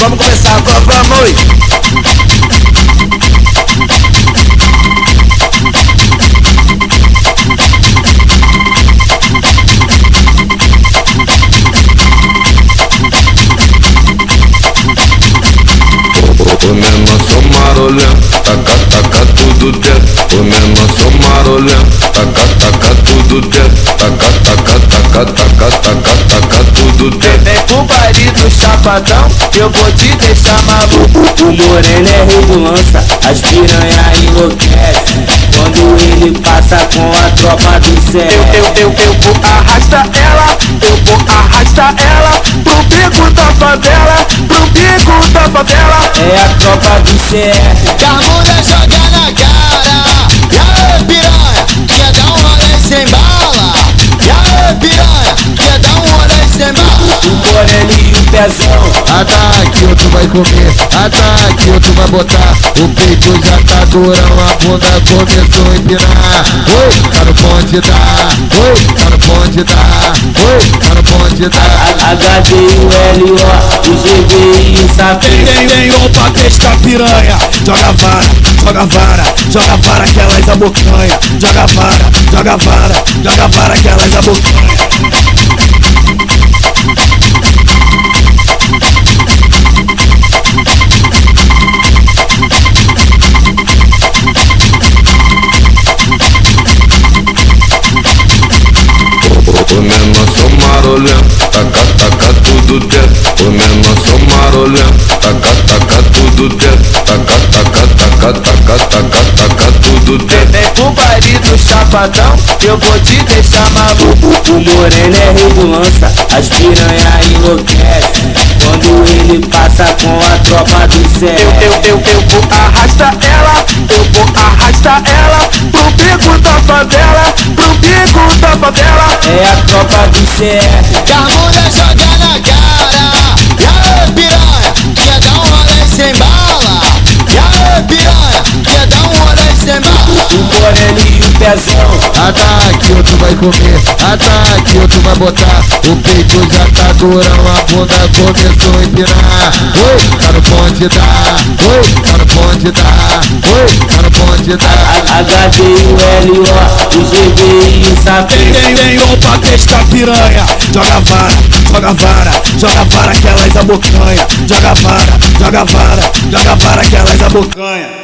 vamos começar, vamos! O menor sou marolento, taca, taca tudo dentro. O menor sou marolento, taca, taca tudo dentro. Taca, taca, taca, taca, taca, taca tudo dentro. Vem pro baile do chapadão, eu vou te deixar maluco. O moreno é rei do lança, as piranha enlouquece quando ele passa com a tropa do céu. Eu vou arrastar ela, eu vou arrastar ela pro bico da favela, pro bico da favela. É a tropa do CR. Carmuda joga na cara. E aí, piranha, quer dar um rolê sem bala? E aí, piranha, quer dar um rolê sem bala? O moreno e o pezão. Ataque, outro vai comer. Ataque, outro vai botar. O peito já tá durão, a bunda começou a empinar. Oi, tá no ponte da. Oi, tá no ponte da. Oi, tá no ponte da. HD, o LO, o GB e o Sapê. Vem pra testar piranha. Joga vara, joga vara, joga vara que elas abocanha. Joga vara, joga vara, joga vara que elas abocanha. O menor sou marolento, taca, taca tudo dentro. O menor sou marolento, taca, taca tudo dentro. Taca, taca, taca, taca, taca, taca tudo dentro. Vem pro baile do chapadão, eu vou te deixar maluco. O moreno é rei do lança, as piranha enlouquece quando ele passa com a tropa do céu. Eu vou arrastar ela, eu vou arrastar ela pro bico da favela, pro bico da favela. É a tropa do CR. Carmuda joga na cara. E aí, piranha, quer dar um rolê sem bala? E aí, piranha, quer dar um rolê sem bala? O moreno e o pezão. Ataque, outro vai comer. Ataque, outro vai botar. O peito já tá durão, a bunda começou a empinar. Oi, tá no ponte da. Oi, tá no ponte da. Oi, tá no ponte da. HD, o LO, o GB e o Sapê. Vem pra testar piranha. Joga vara, joga vara, joga vara que elas abocanha. Joga vara, joga vara, joga vara que elas abocanha.